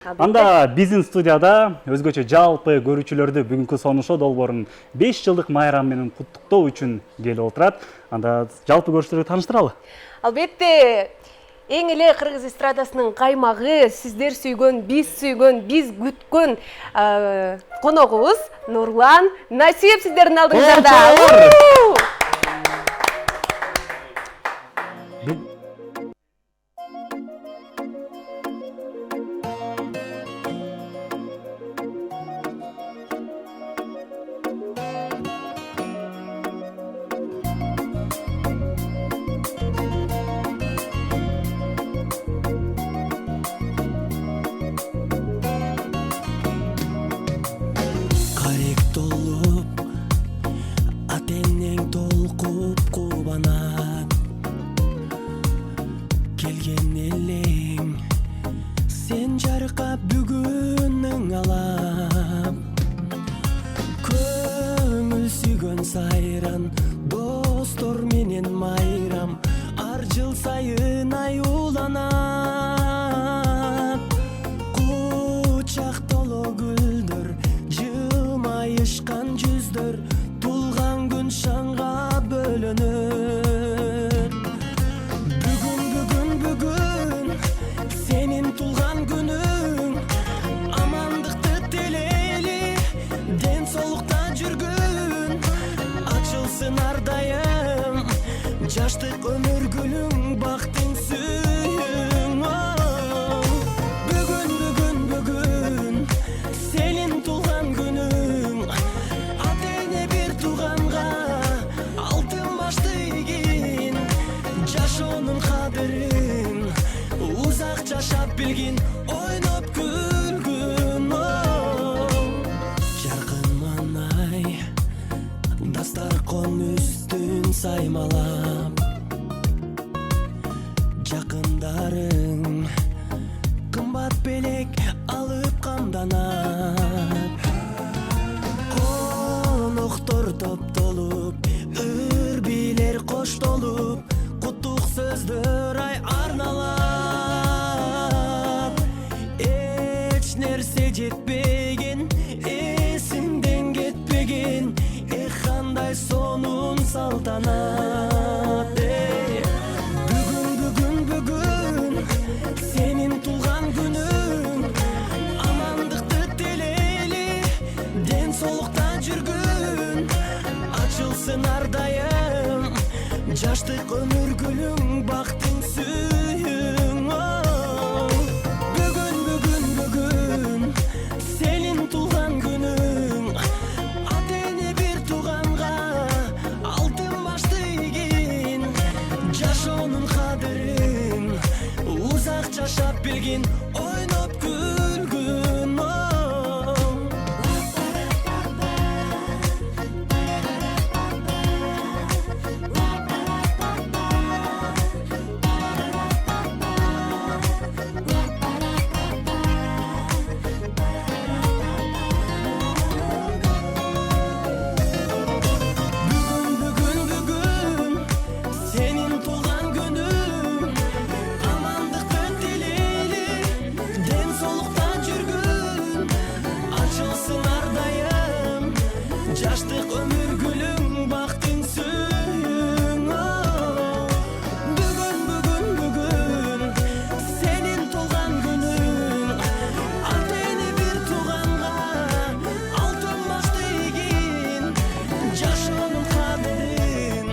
Анда биздин студияда өзгөчө жалпы көрүүчүлөрдү бүгүнкү сонушо долбоорунун 5 жылдык майрам менен куттуктоо үчүн келип отурат. Анда жалпы көрүүчүлөргө тааныштыралы. Албетте, эң эле кыргыз эстрадасынын каймагы, сиздер сүйгөн, биз күткөн коногубуз Нурлан Насип сиздердин алдыңыздарда. Сайран достор менен майрам ар жыл сайын аюуланат. Кучак толо гүлдөр, жылмайышкан жүздөр, тулган күн шаңга бөлөнөр. Бүгүн сенин тулган күнүң, амандыкты тилейли, ден соолукта жүргүн. Açılsın ardayım, жаштык өмүр гүлүң, бактың сүйүң. Бүгүн сенин тулган күнүң, ата эне бир тууганга алтын башты ийгин, жашоонун кадырын узак жашап билгин, ойноп күлгүн. Жаркын манай дастаркон үстүн саймалап, жакындарың кымбат белек алып камданат. Коноктор топтолуп, үрбилер коштолуп, куттук сөздөр ай арналат. Эч нерсе жетпеген, эсиңден кетпеген, кандай сонун салтанат. Бүгүн сенин тулган күнүң, амандыкты тилейли, ден соолукта жүргүн. Ачылсын ардайым, жаштык өмүр гүлүң, бактың сүйүң. Бүгүн сенин тулган күнүң, ата эне бир тууганга алтын башты ийгин, жашоонун кадырын узак жашап билгин, ойноп күлгүн. Сенин тулган күнүң, амандыкты тилейли, ден соолукта жүргүн. Ачылсын ардайым, жаштык өмүр гүлүң, бактың сүйүң. Бүгүн сенин тулган күнүң, ата эне бир тууганга алтын башты ийгин, жашоонун кадырын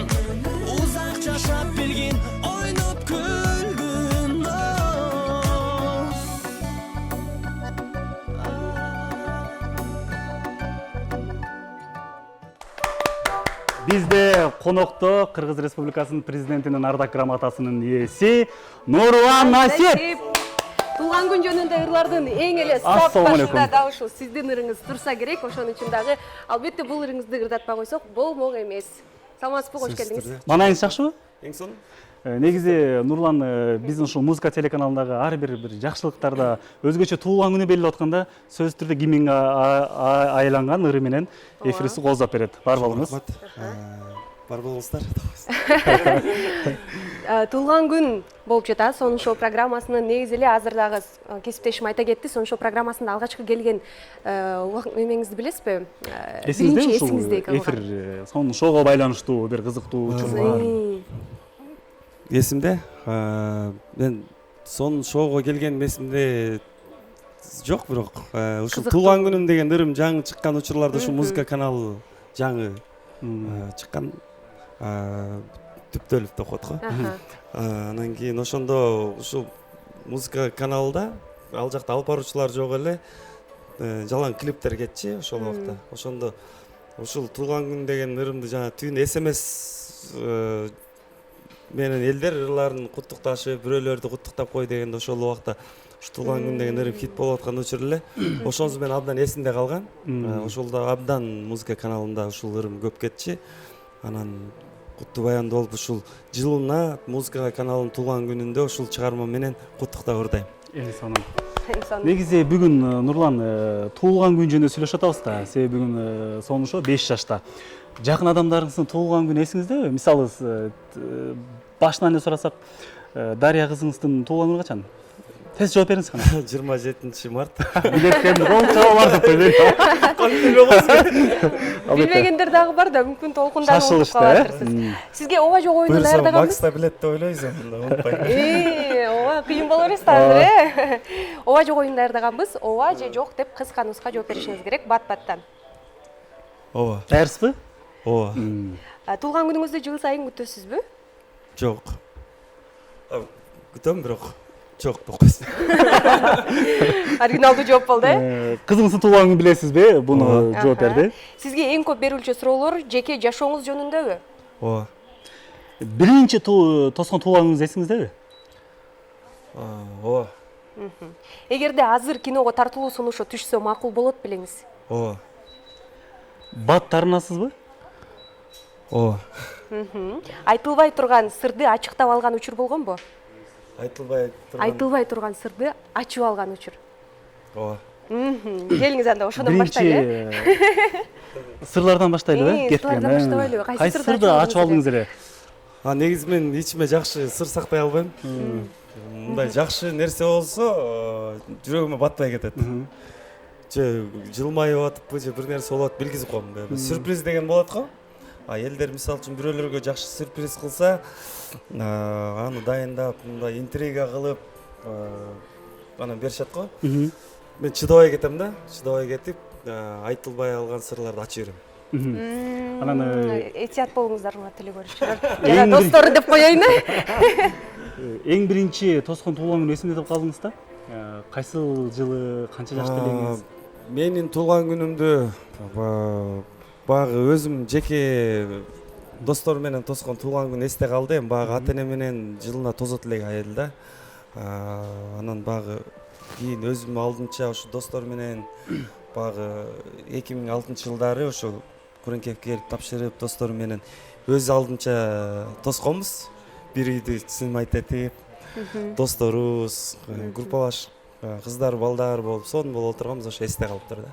узак жашап билгин, ойноп күлгүн. Бизде конокто Кыргыз Республикасынын президентинин ардак грамотасынын ээси Нурлан Насип. Тулган күн жөнүндө ырлардын эң эле сап башында да ушул сиздин ырыңыз турса керек. Ошон үчүн дагы албетте бул ырыңызды ырдатпай койсок болмок эмес. Саламатсызбы, кош келдиңиз. Маанайыңыз жакшыбы? Эң сонун. Негизи Нурлан биздин ушул музыка телеканалындагы ар бир жакшылыктарда өзгөчө туулган күнү белгилеп атканда сөзсүз түрдө кимиңге айланган ыры менен эфирибизди кооздоп берет. Бар болуңуз. Бар болуңуздар. Туулган күн болуп жатат. Сонун шоу программасынын негизи эле азыр дагы кесиптешим айта кетти. Сонун шоу программасында алгачкы келген эмеңизди билесизби? Эсиңизде ушул эсиңизде эфир сонун шоуга байланыштуу бир кызыктуу учур бар. Есімде мен сонун шоуга келген эсимде жок, бирок ушул туулган күнүм деген ырым жаңы чыккан учурларда ушул музыка каналы жаңы чыккан түптөлүп деп коет го. Анан кийин ошондо ушул музыка каналында ал жакта алып баруучулар жок эле, жалаң клиптер кетчи ошол убакта. Ошондо ушул туулган күн деген ырымды жана түн СМС менен элдер ырларын куттукташып, бирөөлөрдү куттуктап кой дегенде ошол убакта ушу туулган күн деген ырым хит болуп аткан учур эле. Ошонусу менен абдан эсимде калган. Ошолда абдан музыка каналында ушул ырым көп кетчи. Анан куттуу баянды болуп ушул жылына музыка каналынын туулган күнүндө ушул чыгарма менен куттуктап ырдайм. Сонун. Негизи бүгүн Нурлан туулган күн жөнүндө сүйлөшүп атабыз да. Себеби бүгүн сонун шоу 5 жашта. Жакын адамдарыңыздын туулган күнү эсиңиздеби? Мисалы башынан эле сурасак, Дарья кызыңыздын туулган күнү качан? Тез жооп бериңиз кана. 27 март. Билеттерди колчо бар деп койбойт. Билбегендер дагы бар да, мүмкүн толкундан окуп калатырсыз. Сизге ооба жок оюнду даярдаганбыз. Макста билет деп ойлойбуз анда унутпай. Ооба кыйын болор эмес да азыр, Ооба жок оюн даярдаганбыз. Ооба же жок деп кыска нуска жооп беришиңиз керек бат-баттан. Ооба. Даярсызбы? Ооба. Туулган күнүңүздү жыл сайын күтөсүзбү? Жок. Күтөм, бирок жок деп койсун. Оригиналдуу жооп болду, э? Кызыңыздын туулган күнүн билесизби? Буну жооп берди. Сизге эң көп берилчү суроолор жеке жашооңуз жөнүндөбү? Ооба. Биринчи тоскон туулган күнүңүз эсиңиздеби? Ооба. Эгерде азыр киного тартылуу сунушу түшсө макул болот белеңиз? Ооба. Бат тарынасызбы? Ооба. Айтылбай турган сырды ачыктап алган учур болгонбу? Айтылбай турган сырды ачып алган учур. Ооба. Келиңиз анда ошондон баштайлы. Сырлардан баштайлы, Сырлардан баштабайлыбы? Кайсы сырды ачып алдыңыз эле? Негизи мен ичиме жакшы сыр сактай албайм. Мындай жакшы нерсе болсо жүрөгүмө батпай кетет. Же жылмайып атыппы, же бир нерсе болот билгизип коем. Сюрприз деген болот го. Элдер мисалы үчүн бирөөлөргө жакшы сюрприз кылса, аны дайындап, мындай интрига кылып, анан беришет го. Мен чыдабай кетем да, чыдабай кетип, айтылбай алган сырларды ачып берем. Анан этият болуңуздар, урматтуу көрүүчүлөр. Жана достор деп коеюн. Эң биринчи тоскон туулган күнү эсимде деп калдыңыз да? Кайсы жылы, канча жашта элеңиз? Менин туулган күнүмдү багы өзүм жеке достор менен тоскон туулган күн эсте калды. Багы ата-эне менен жылына тозот элек айыл да. Анан багы кийин өзүм алдынча ушу достор менен багы 2006 жылдары ошо Куренкевке келип тапшырып достор менен өз алдынча тосконбуз. Бир үйдү сыймайт этип, досторубуз, группалаш кыздар, балдар болуп, сонун болуп отурганбыз, ошо эсте калыптыр да.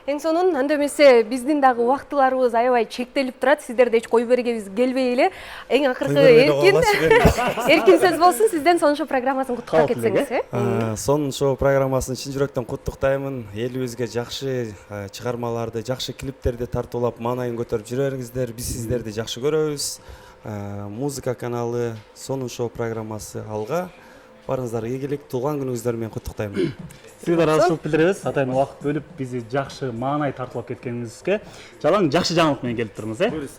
Эң сонун, анда эмесе биздин дагы убактыларыбыз аябай чектелип турат. Сиздерди эч кое бергибиз келбей эле. Эң акыркы эркин сөз болсун, сизден сонун шоу программасын куттуктап кетсеңиз, э? Сонун шоу программасын чын жүрөктөн куттуктаймын. Элибизге жакшы чыгармаларды, жакшы клиптерди тартуулап, маанайын көтөрүп жүрөңүздөр. Биз сиздерди жакшы көрөбүз. Музыка каналы, сонун шоу программасы алга. Барыңыздар ийгилик, туулган күнүңүздөр менен куттуктаймын. Сизге ыраазычылык билдиребиз. Атайын убакыт бөлүп, бизди жакшы маанай тартуулап кеткениңизге. Жалаң жакшы жаңылык менен келип турмуз, э?